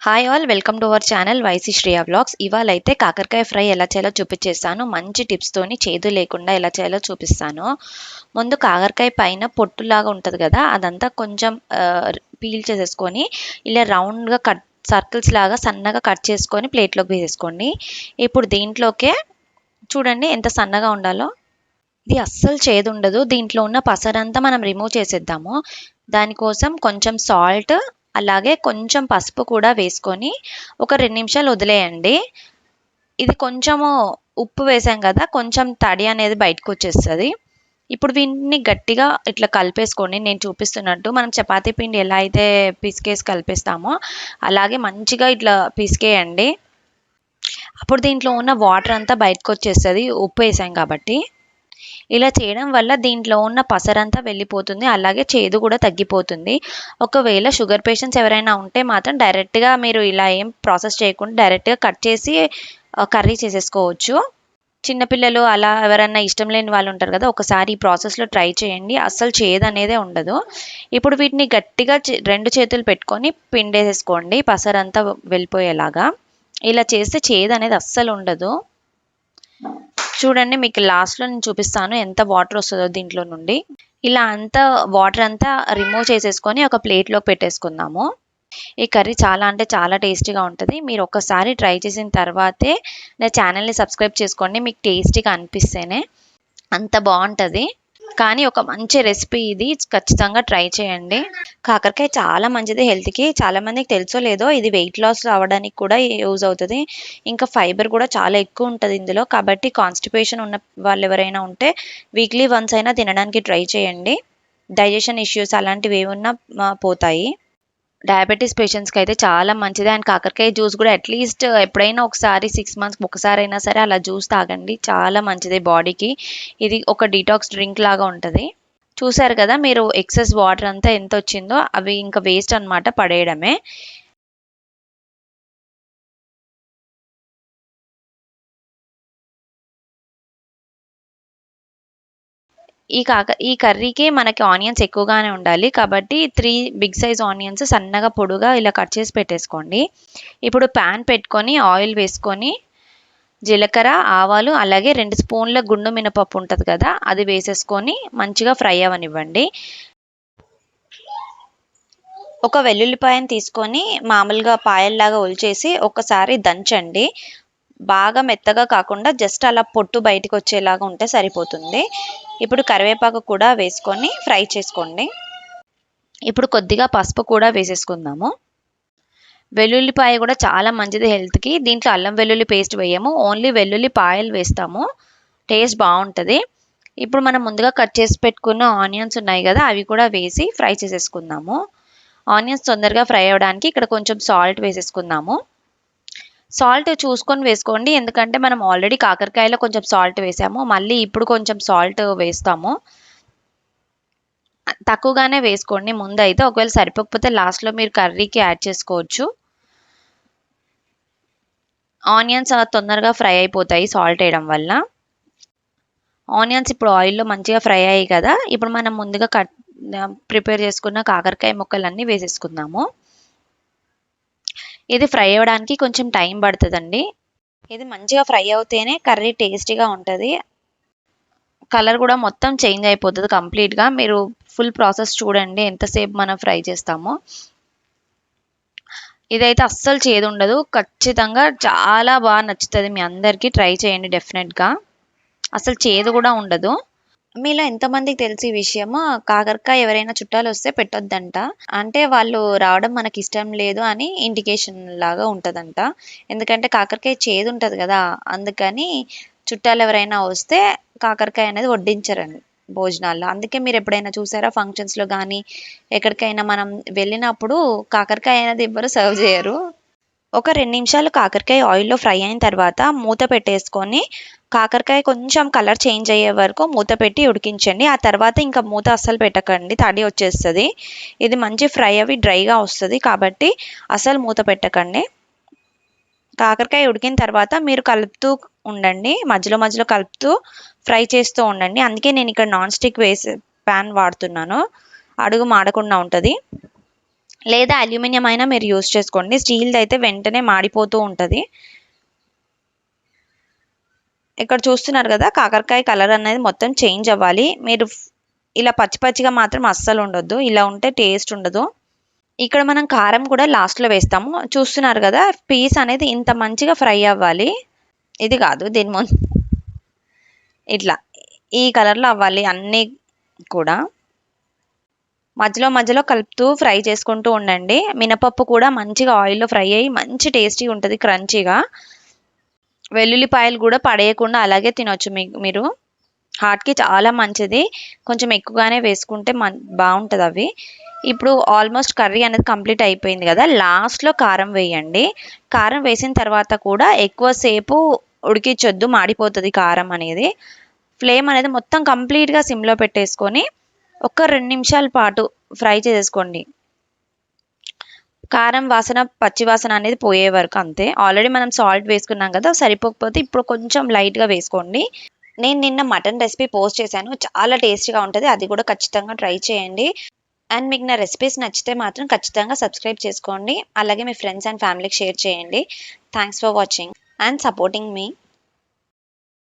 Hi all, welcome to our channel YC Shreya vlogs. ఇవాళ అయితే కాకరకాయ ఫ్రై ఎలా చేయాలో చూపించేస్తాను. మంచి టిప్స్తోని చేదు లేకుండా ఎలా చేయాలో చూపిస్తాను. ముందు కాకరకాయ పైన పొట్టులాగా ఉంటుంది కదా, అదంతా కొంచెం పీల్ చేసేసుకొని ఇలా రౌండ్గా కట్ సర్కిల్స్ లాగా సన్నగా కట్ చేసుకొని ప్లేట్లోకి వేసేసుకోండి. ఇప్పుడు దీంట్లోకే చూడండి ఎంత సన్నగా ఉండాలో. ఇది అస్సలు చేదు ఉండదు. దీంట్లో ఉన్న పసరంతా మనం రిమూవ్ చేసేద్దాము. దానికోసం కొంచెం సాల్ట్ అలాగే కొంచెం పసుపు కూడా వేసుకొని ఒక 2 నిమిషాలు వదిలేయండి. ఇది కొంచెము ఉప్పు వేసాం కదా, కొంచెం తడి అనేది బయటకు వచ్చేస్తుంది. ఇప్పుడు వీటిని గట్టిగా ఇట్లా కలిపేసుకోండి. నేను చూపిస్తున్నట్టు మనం చపాతీ పిండి ఎలా అయితే పిసికేసి కలిపేస్తామో అలాగే మంచిగా ఇట్లా పిసికేయండి. అప్పుడు దీంట్లో ఉన్న వాటర్ అంతా బయటకు వచ్చేస్తుంది, ఉప్పు వేసాం కాబట్టి. ఇలా చేయడం వల్ల దీంట్లో ఉన్న పసరంతా వెళ్ళిపోతుంది, అలాగే చేదు కూడా తగ్గిపోతుంది. ఒకవేళ షుగర్ పేషెంట్స్ ఎవరైనా ఉంటే మాత్రం డైరెక్ట్గా మీరు ఇలా ఏం ప్రాసెస్ చేయకుండా డైరెక్ట్గా కట్ చేసి కర్రీ చేసేసుకోవచ్చు. చిన్నపిల్లలు అలా ఎవరైనా ఇష్టం లేని వాళ్ళు ఉంటారు కదా, ఒకసారి ఈ ప్రాసెస్లో ట్రై చేయండి. అస్సలు చేదు అనేదే ఉండదు. ఇప్పుడు వీటిని గట్టిగా 2 చేతులు పెట్టుకొని పిండేసేసుకోండి పసరంతా వెళ్ళిపోయేలాగా. ఇలా చేస్తే చేదు అనేది అస్సలు ఉండదు. చూడండి, మీకు లాస్ట్లో నేను చూపిస్తాను ఎంత వాటర్ వస్తుందో దీంట్లో నుండి. ఇలా అంతా వాటర్ అంతా రిమూవ్ చేసేసుకొని ఒక ప్లేట్లోకి పెట్టేసుకుందాము. ఈ కర్రీ చాలా అంటే చాలా టేస్టీగా ఉంటుంది. మీరు ఒక్కసారి ట్రై చేసిన తర్వాతే నా ఛానల్ని సబ్స్క్రైబ్ చేసుకోండి. మీకు టేస్టీగా అనిపిస్తేనే అంత బాగుంటుంది. కానీ ఒక మంచి రెసిపీ ఇది, ఖచ్చితంగా ట్రై చేయండి. కాకరకాయ చాలా మంచిది హెల్త్కి. చాలామందికి తెలుసో లేదో ఇది వెయిట్ లాస్ అవ్వడానికి కూడా యూజ్ అవుతుంది. ఇంకా ఫైబర్ కూడా చాలా ఎక్కువ ఉంటుంది ఇందులో. కాబట్టి కాన్స్టిపేషన్ ఉన్న వాళ్ళు ఎవరైనా ఉంటే వీక్లీ వన్స్ అయినా తినడానికి ట్రై చేయండి. డైజెషన్ ఇష్యూస్ అలాంటివి ఏమున్నా పోతాయి. డయాబెటీస్ పేషెంట్స్కి అయితే చాలా మంచిది. అండ్ కాకరకాయ జ్యూస్ కూడా అట్లీస్ట్ ఎప్పుడైనా ఒకసారి 6 మంత్స్కి ఒకసారి అయినా సరే అలా జ్యూస్ తాగండి, చాలా మంచిది బాడీకి. ఇది ఒక డీటాక్స్ డ్రింక్ లాగా ఉంటుంది. చూసారు కదా మీరు, ఎక్సెస్ వాటర్ అంతా ఎంత వచ్చిందో, అవి ఇంకా వేస్ట్ అన్నమాట, పడేయడమే. ఈ కర్రీకి మనకి ఆనియన్స్ ఎక్కువగానే ఉండాలి కాబట్టి 3 బిగ్ సైజ్ ఆనియన్స్ సన్నగా పొడుగా ఇలా కట్ చేసి పెట్టేసుకోండి. ఇప్పుడు ప్యాన్ పెట్టుకొని ఆయిల్ వేసుకొని జీలకర్ర, ఆవాలు అలాగే 2 స్పూన్ల గుండు మినపప్పు ఉంటుంది కదా, అది వేసేసుకొని మంచిగా ఫ్రై అవ్వనివ్వండి. ఒక వెల్లుల్లిపాయను తీసుకొని మామూలుగా పాయల్లాగా ఒలిచేసి ఒకసారి దంచండి. బాగా మెత్తగా కాకుండా జస్ట్ అలా పొట్టు బయటకు వచ్చేలాగా ఉంటే సరిపోతుంది. ఇప్పుడు కరివేపాకు కూడా వేసుకొని ఫ్రై చేసుకోండి. ఇప్పుడు కొద్దిగా పసుపు కూడా వేసేసుకుందాము. వెల్లుల్లిపాయ కూడా చాలా మంచిది హెల్త్కి. దీంట్లో అల్లం వెల్లుల్లి పేస్ట్ వేయము, ఓన్లీ వెల్లుల్లి పాయలు వేస్తాము. టేస్ట్ బాగుంటుంది. ఇప్పుడు మనం ముందుగా కట్ చేసి పెట్టుకున్న ఆనియన్స్ ఉన్నాయి కదా, అవి కూడా వేసి ఫ్రై చేసేసుకుందాము. ఆనియన్స్ తొందరగా ఫ్రై అవ్వడానికి ఇక్కడ కొంచెం సాల్ట్ వేసేసుకుందాము. సాల్ట్ చూసుకొని వేసుకోండి, ఎందుకంటే మనం ఆల్రెడీ కాకరకాయలో కొంచెం సాల్ట్ వేసాము, మళ్ళీ ఇప్పుడు కొంచెం సాల్ట్ వేస్తాము. తక్కువగానే వేసుకోండి ముందు అయితే, ఒకవేళ సరిపోకపోతే లాస్ట్లో మీరు కర్రీకి యాడ్ చేసుకోవచ్చు. ఆనియన్స్ తొందరగా ఫ్రై అయిపోతాయి సాల్ట్ వేయడం వల్ల. ఆనియన్స్ ఇప్పుడు ఆయిల్లో మంచిగా ఫ్రై అయ్యాయి కదా, ఇప్పుడు మనం ముందుగా ప్రిపేర్ చేసుకున్న కాకరకాయ ముక్కలన్నీ వేసేసుకుందాము. ఇది ఫ్రై అవ్వడానికి కొంచెం టైం పడుతుందండి. ఇది మంచిగా ఫ్రై అవుతేనే కర్రీ టేస్టీగా ఉంటుంది. కలర్ కూడా మొత్తం చేంజ్ అయిపోతుంది కంప్లీట్గా. మీరు ఫుల్ ప్రాసెస్ చూడండి ఎంతసేపు మనం ఫ్రై చేస్తామో. ఇదైతే అస్సలు చేదు ఉండదు, ఖచ్చితంగా చాలా బాగా నచ్చుతుంది మీ అందరికీ. ట్రై చేయండి డెఫినెట్గా, అసలు చేదు కూడా ఉండదు. మీలో ఎంతమందికి తెలిసి ఈ విషయము, కాకరకాయ ఎవరైనా చుట్టాలు వస్తే పెట్టొద్దంట. అంటే వాళ్ళు రావడం మనకి ఇష్టం లేదు అని ఇండికేషన్ లాగా ఉంటుందంట. ఎందుకంటే కాకరకాయ చేదు ఉంటుంది కదా, అందుకని చుట్టాలు ఎవరైనా వస్తే కాకరకాయ అనేది వడ్డించరండి భోజనాల్లో. అందుకే మీరు ఎప్పుడైనా చూసారా ఫంక్షన్స్లో కానీ ఎక్కడికైనా మనం వెళ్ళినప్పుడు కాకరకాయ అనేది ఎవ్వరు సర్వ్ చేయరు. ఒక 2 నిమిషాలు కాకరకాయ ఆయిల్లో ఫ్రై అయిన తర్వాత మూత పెట్టేసుకొని కాకరకాయ కొంచెం కలర్ చేంజ్ అయ్యే వరకు మూత పెట్టి ఉడికించండి. ఆ తర్వాత ఇంకా మూత అస్సలు పెట్టకండి, తడి వచ్చేస్తుంది. ఇది మంచి ఫ్రై అవి డ్రైగా వస్తుంది కాబట్టి అస్సలు మూత పెట్టకండి. కాకరకాయ ఉడికిన తర్వాత మీరు కలుపుతూ ఉండండి, మధ్యలో మధ్యలో కలుపుతూ ఫ్రై చేస్తూ ఉండండి. అందుకే నేను ఇక్కడ నాన్ స్టిక్ ప్యాన్ వాడుతున్నాను, అడుగు మాడకుండా ఉంటుంది. లేదా అల్యూమినియం అయినా మీరు యూస్ చేసుకోండి. స్టీల్ది అయితే వెంటనే మాడిపోతూ ఉంటుంది. ఇక్కడ చూస్తున్నారు కదా, కాకరకాయ కలర్ అనేది మొత్తం చేంజ్ అవ్వాలి. మీరు ఇలా పచ్చి పచ్చిగా మాత్రం అస్సలు ఉండొద్దు, ఇలా ఉంటే టేస్ట్ ఉండదు. ఇక్కడ మనం కారం కూడా లాస్ట్లో వేస్తాము. చూస్తున్నారు కదా, పీస్ అనేది ఇంత మంచిగా ఫ్రై అవ్వాలి. ఇది కాదు, దీని ముందు ఇట్లా ఈ కలర్లో అవ్వాలి అన్నీ కూడా. మధ్యలో మధ్యలో కలుపుతూ ఫ్రై చేసుకుంటూ ఉండండి. మినపప్పు కూడా మంచిగా ఆయిల్లో ఫ్రై అయ్యి మంచి టేస్టీ ఉంటుంది, క్రంచీగా. వెల్లుల్లిపాయలు కూడా పడేయకుండా అలాగే తినొచ్చు. మీరు హార్ట్కి చాలా మంచిది. కొంచెం ఎక్కువగానే వేసుకుంటే బాగుంటుంది అవి. ఇప్పుడు ఆల్మోస్ట్ కర్రీ అనేది కంప్లీట్ అయిపోయింది కదా, లాస్ట్లో కారం వేయండి. కారం వేసిన తర్వాత కూడా ఎక్కువసేపు ఉడికించొద్దు, మాడిపోతుంది కారం అనేది. ఫ్లేమ్ అనేది మొత్తం కంప్లీట్గా సిమ్లో పెట్టేసుకొని ఒక 2 నిమిషాల పాటు ఫ్రై చేసుకోండి. కారం వాసన, పచ్చి వాసన అనేది పోయే వరకు అంతే. ఆల్రెడీ మనం సాల్ట్ వేసుకున్నాం కదా, సరిపోకపోతే ఇప్పుడు కొంచెం లైట్గా వేసుకోండి. నేను నిన్న మటన్ రెసిపీ పోస్ట్ చేశాను, చాలా టేస్టీగా ఉంటుంది. అది కూడా ఖచ్చితంగా ట్రై చేయండి. అండ్ మీకు నా రెసిపీస్ నచ్చితే మాత్రం ఖచ్చితంగా సబ్స్క్రైబ్ చేసుకోండి. అలాగే మీ ఫ్రెండ్స్ అండ్ ఫ్యామిలీకి షేర్ చేయండి. Thanks for watching and supporting me.